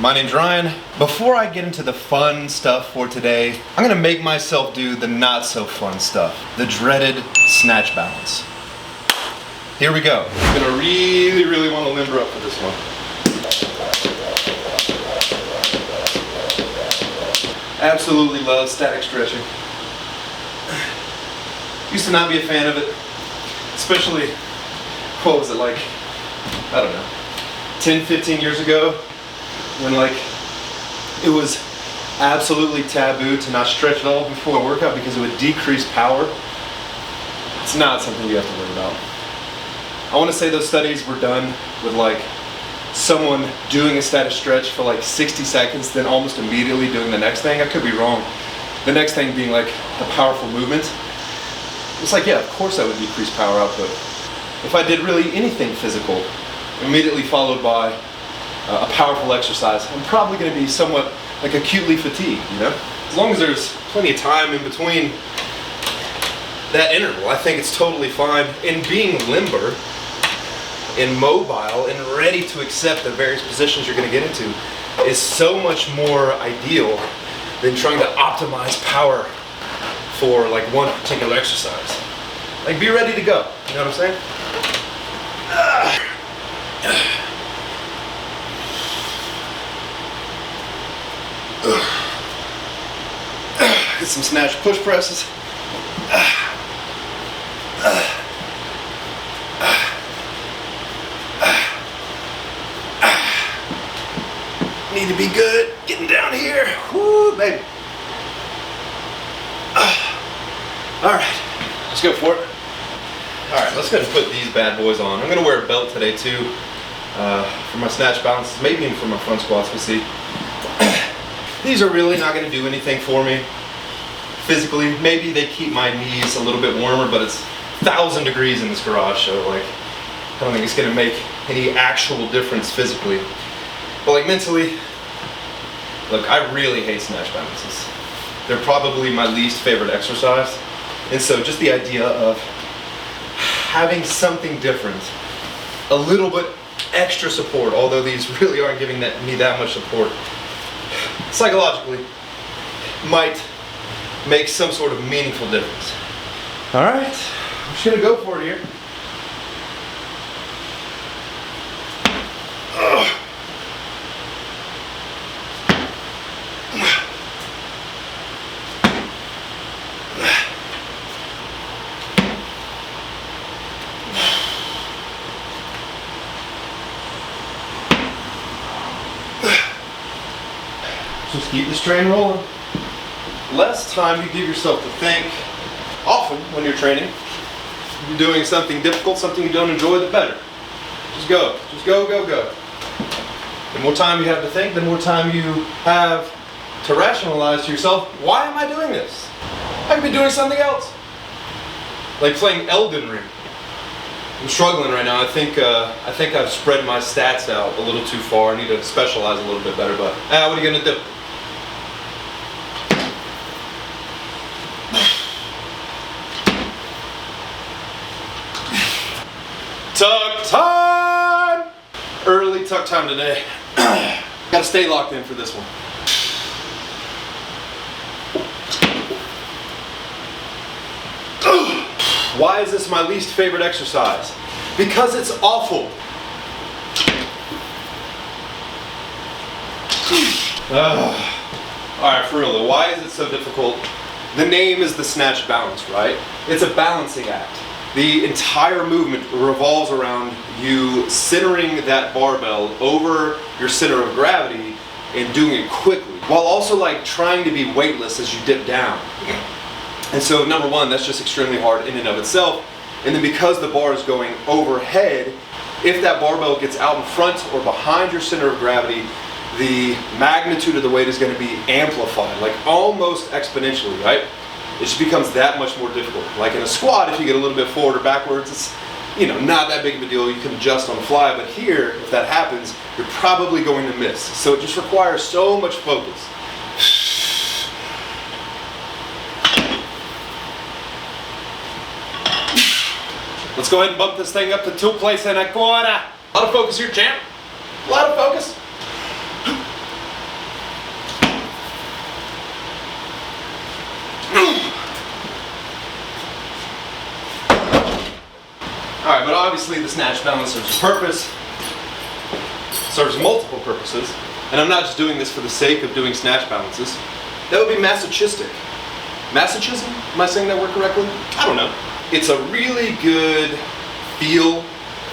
My name's Ryan. Before I get into the fun stuff for today, I'm gonna make myself do the not so fun stuff. The dreaded snatch balance. Here we go. I'm gonna really want to limber up for this one. Absolutely love static stretching. Used to not be a fan of it, especially, what was it like, I don't know, 10, 15 years ago, when like, it was absolutely taboo to not stretch at all before a workout because it would decrease power. It's not something you have to worry about. I want to say those studies were done with like someone doing a static stretch for like 60 seconds, then almost immediately doing the next thing. I could be wrong. The next thing being like a powerful movement. It's like, yeah, of course that would decrease power output. If I did really anything physical, immediately followed by a powerful exercise, I'm probably going to be somewhat like acutely fatigued, you know? As long as there's plenty of time in between that interval, I think it's totally fine. And being limber and mobile and ready to accept the various positions you're going to get into is so much more ideal than trying to optimize power for like one particular exercise. Like, be ready to go, you know what I'm saying? Get some snatch push presses. Need to be good getting down here. Woo, baby. All right, let's go for it. All right, let's go ahead and put these bad boys on. I'm gonna wear a belt today too, for my snatch balances, maybe even for my front squats, we'll see. These are really not gonna do anything for me physically. Maybe they keep my knees a little bit warmer, but it's 1,000 degrees in this garage, so like, I don't think it's gonna make any actual difference physically. But like mentally, look, I really hate snatch balances. They're probably my least favorite exercise. And so just the idea of having something different, a little bit extra support, although these really aren't giving me that much support, psychologically might make some sort of meaningful difference. All right, I'm just gonna go for it here. Just keep this train rolling. Less time you give yourself to think. Often when you're training, if you're doing something difficult, something you don't enjoy, the better. Just go, go. The more time you have to think, the more time you have to rationalize to yourself, why am I doing this? I could be doing something else. Like playing Elden Ring. I'm struggling right now. I think I've spread my stats out a little too far. I need to specialize a little bit better, but what are you gonna do? Tuck time! Early tuck time today. Gotta stay locked in for this one. Why is this my least favorite exercise? Because it's awful. Alright, for real though, why is it so difficult? The name is the snatch balance, right? It's a balancing act. The entire movement revolves around you centering that barbell over your center of gravity and doing it quickly, while also like trying to be weightless as you dip down. And so number one, that's just extremely hard in and of itself. And then because the bar is going overhead, if that barbell gets out in front or behind your center of gravity, the magnitude of the weight is going to be amplified, like almost exponentially, right? It just becomes that much more difficult. Like in a squat, if you get a little bit forward or backwards, it's, you know, not that big of a deal. You can adjust on the fly. But here, if that happens, you're probably going to miss. So it just requires so much focus. Let's go ahead and bump this thing up to 2 places and a quarter. A lot of focus here, champ. A lot of focus. obviously the snatch balance serves a purpose, serves multiple purposes, and I'm not just doing this for the sake of doing snatch balances. That would be masochistic. Masochism? Am I saying that word correctly? I don't know. It's a really good feel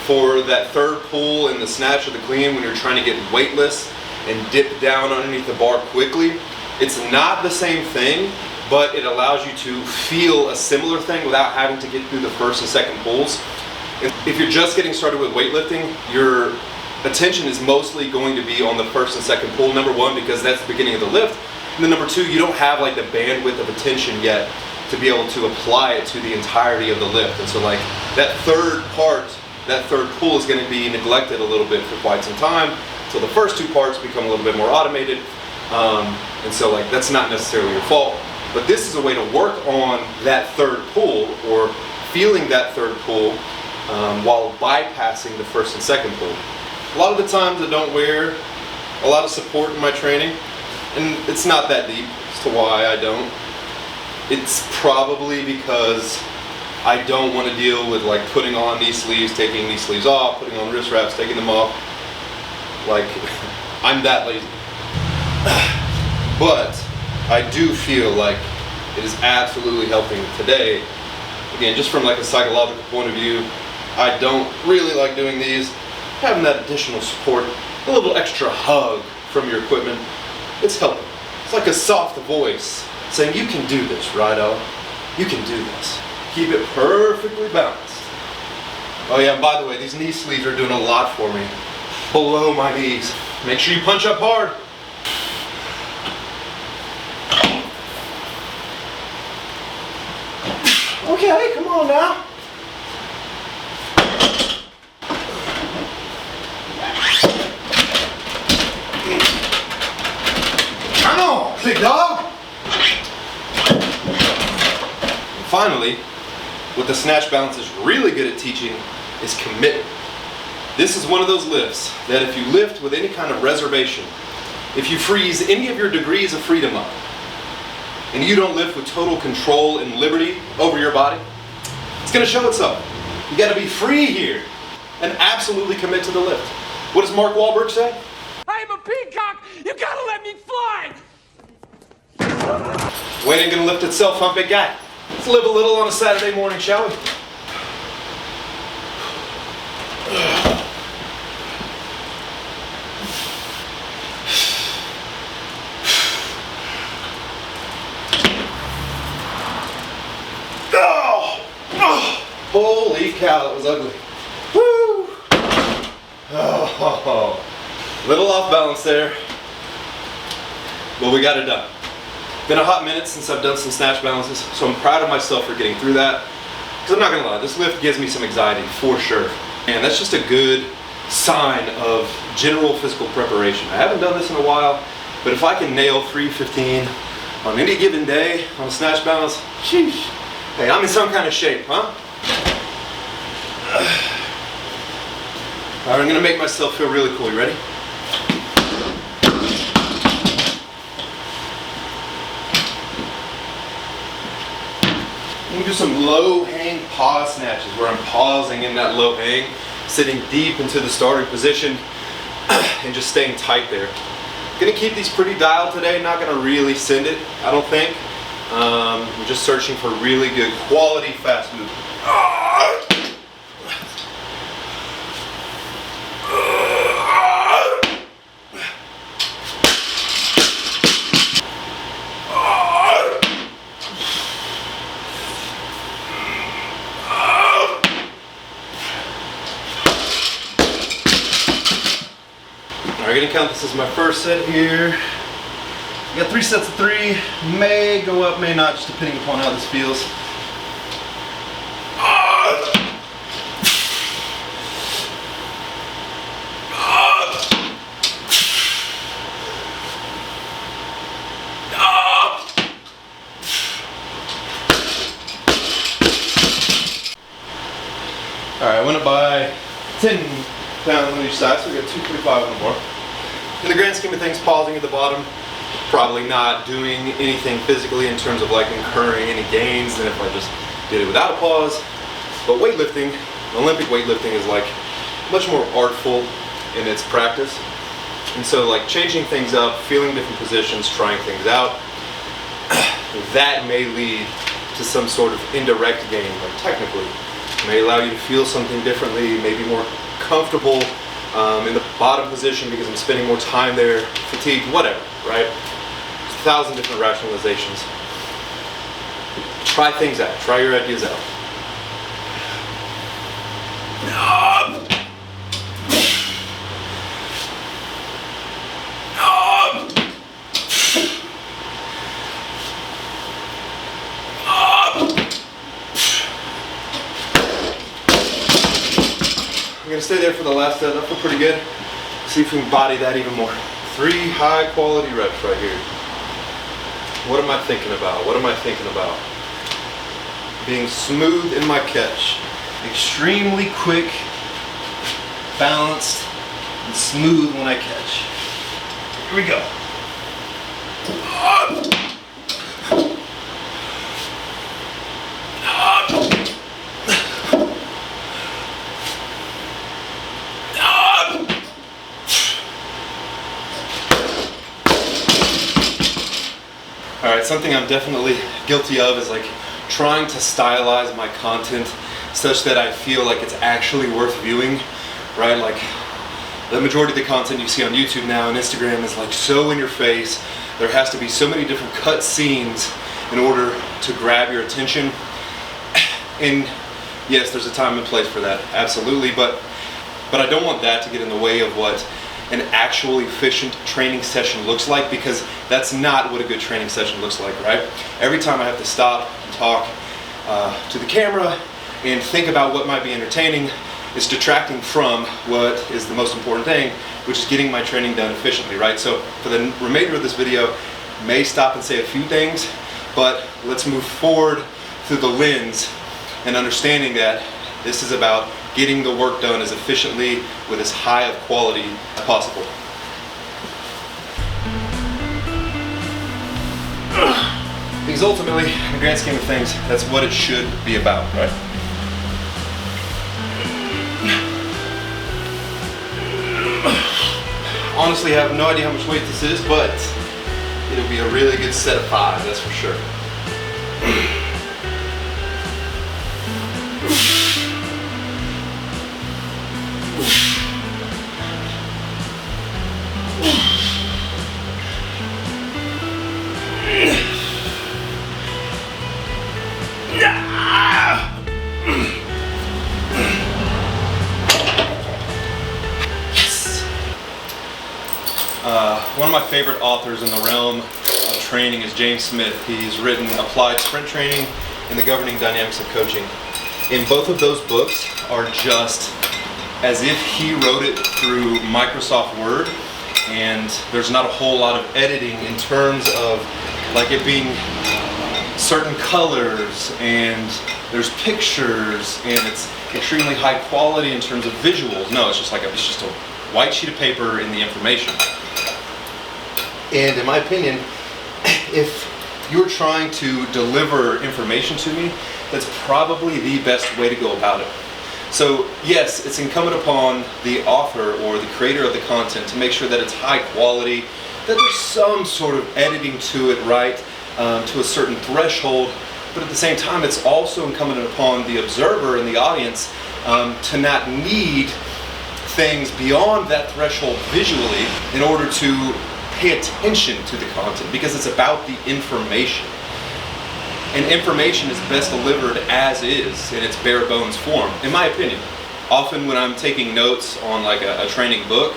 for that third pull in the snatch or the clean when you're trying to get weightless and dip down underneath the bar quickly. It's not the same thing, but it allows you to feel a similar thing without having to get through the first and second pulls. If you're just getting started with weightlifting, your attention is mostly going to be on the first and second pull. Number one, because that's the beginning of the lift. And then number two, you don't have like the bandwidth of attention yet to be able to apply it to the entirety of the lift. And so like that third part, that third pull is going to be neglected a little bit for quite some time. So the first two parts become a little bit more automated. And so like that's not necessarily your fault. But this is a way to work on that third pull or feeling that third pull while bypassing the first and second pull. A lot of the times I don't wear a lot of support in my training, and it's not that deep as to why I don't. It's probably because I don't want to deal with like putting on these sleeves, taking these sleeves off, putting on wrist wraps, taking them off. Like, I'm that lazy. But I do feel like it is absolutely helping today. Again, just from like a psychological point of view, I don't really like doing these. Having that additional support, a little extra hug from your equipment, it's helping. It's like a soft voice saying, you can do this, Rido. You can do this. Keep it perfectly balanced. Oh yeah, and by the way, these knee sleeves are doing a lot for me. Below my knees. Make sure you punch up hard. Okay, come on now. Come on, big dog. And finally, what the snatch balance is really good at teaching is commitment. This is one of those lifts that if you lift with any kind of reservation, if you freeze any of your degrees of freedom up, and you don't lift with total control and liberty over your body, it's going to show itself. You got to be free here and absolutely commit to the lift. What does Mark Wahlberg say? I am a peacock. You gotta let me fly. Weight ain't going to lift itself, huh, big guy? Let's live a little on a Saturday morning, shall we? Holy cow, that was ugly. Woo! Oh, little off balance there, but we got it done. Been a hot minute since I've done some snatch balances, so I'm proud of myself for getting through that. Because I'm not gonna lie, this lift gives me some anxiety for sure. And that's just a good sign of general physical preparation. I haven't done this in a while, but if I can nail 315 on any given day on a snatch balance, sheesh. Hey, I'm in some kind of shape, huh? Alright, I'm gonna make myself feel really cool. You ready? I'm gonna do some low hang pause snatches where I'm pausing in that low hang, sitting deep into the starting position, and just staying tight there. Gonna keep these pretty dialed today, not gonna really send it, I don't think. I'm just searching for really good quality fast movement. Alright, gonna count this as my first set here. We got 3 sets of 3. May go up, may not, just depending upon how this feels. Alright, I went up by 10 pounds on each side, so we got 245 on the bar. In the grand scheme of things, pausing at the bottom, probably not doing anything physically in terms of like incurring any gains than if I just did it without a pause. But weightlifting, Olympic weightlifting is like much more artful in its practice. And so like changing things up, feeling different positions, trying things out, that may lead to some sort of indirect gain, like technically. It may allow you to feel something differently, maybe more comfortable in the bottom position because I'm spending more time there, fatigued, whatever, right? There's 1,000 different rationalizations. Try things out, try your ideas out. I'm gonna stay there for the last set. I feel pretty good. See if we can body that even more. 3 high quality reps right here. What am I thinking about? What am I thinking about? Being smooth in my catch. Extremely quick, balanced, and smooth when I catch. Here we go. Alright, something I'm definitely guilty of is like trying to stylize my content such that I feel like it's actually worth viewing, right? Like the majority of the content you see on YouTube now and Instagram is like so in your face. There has to be so many different cut scenes in order to grab your attention. And yes, there's a time and place for that, absolutely, but I don't want that to get in the way of what an actual efficient training session looks like, because that's not what a good training session looks like, right? Every time I have to stop and talk to the camera and think about what might be entertaining, it's detracting from what is the most important thing, which is getting my training done efficiently, right? So for the remainder of this video, may stop and say a few things, but let's move forward through the lens and understanding that this is about getting the work done as efficiently with as high of quality as possible. Because ultimately, in the grand scheme of things, that's what it should be about, right? Honestly, I have no idea how much weight this is, but it'll be a really good set of 5, that's for sure. One of my favorite authors in the realm of training is James Smith. He's written Applied Sprint Training and The Governing Dynamics of Coaching. And both of those books are just as if he wrote it through Microsoft Word, and there's not a whole lot of editing in terms of like it being certain colors and there's pictures and it's extremely high quality in terms of visuals. No, it's just a white sheet of paper in the information. And in my opinion, if you're trying to deliver information to me, that's probably the best way to go about it. So yes, it's incumbent upon the author or the creator of the content to make sure that it's high quality, that there's some sort of editing to it, right, to a certain threshold, but at the same time it's also incumbent upon the observer and the audience to not need things beyond that threshold visually in order to pay attention to the content, because it's about the information. And information is best delivered as is in its bare bones form, in my opinion. Often when I'm taking notes on like a training book,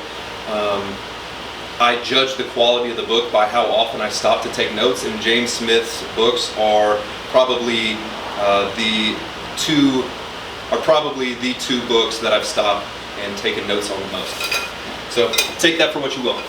I judge the quality of the book by how often I stop to take notes, and James Smith's books are probably the two books that I've stopped and taken notes on the most. So take that for what you will.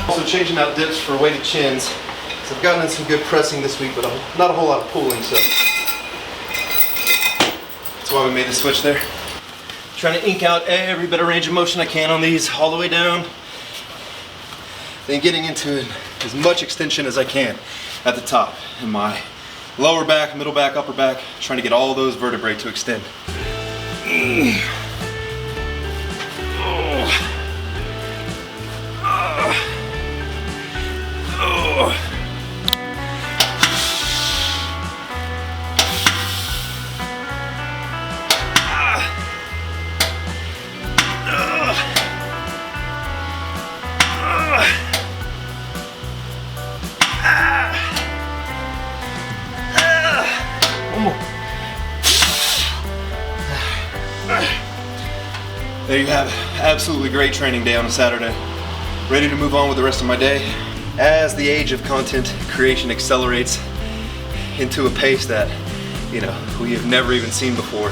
Also changing out dips for weighted chins, since So I've gotten in some good pressing this week, but not a whole lot of pulling, so that's why we made the switch there. Trying to ink out every bit of range of motion I can on these all the way down. Then getting into as much extension as I can at the top in my lower back, middle back, upper back, trying to get all those vertebrae to extend. There you have it. Absolutely great training day on a Saturday. Ready to move on with the rest of my day. As the age of content creation accelerates into a pace that, we have never even seen before,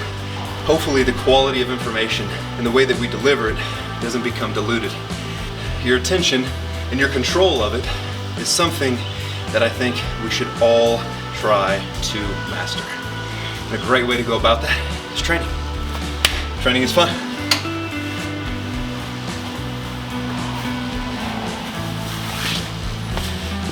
hopefully the quality of information and the way that we deliver it doesn't become diluted. Your attention and your control of it is something that I think we should all try to master. And a great way to go about that is training. Training is fun.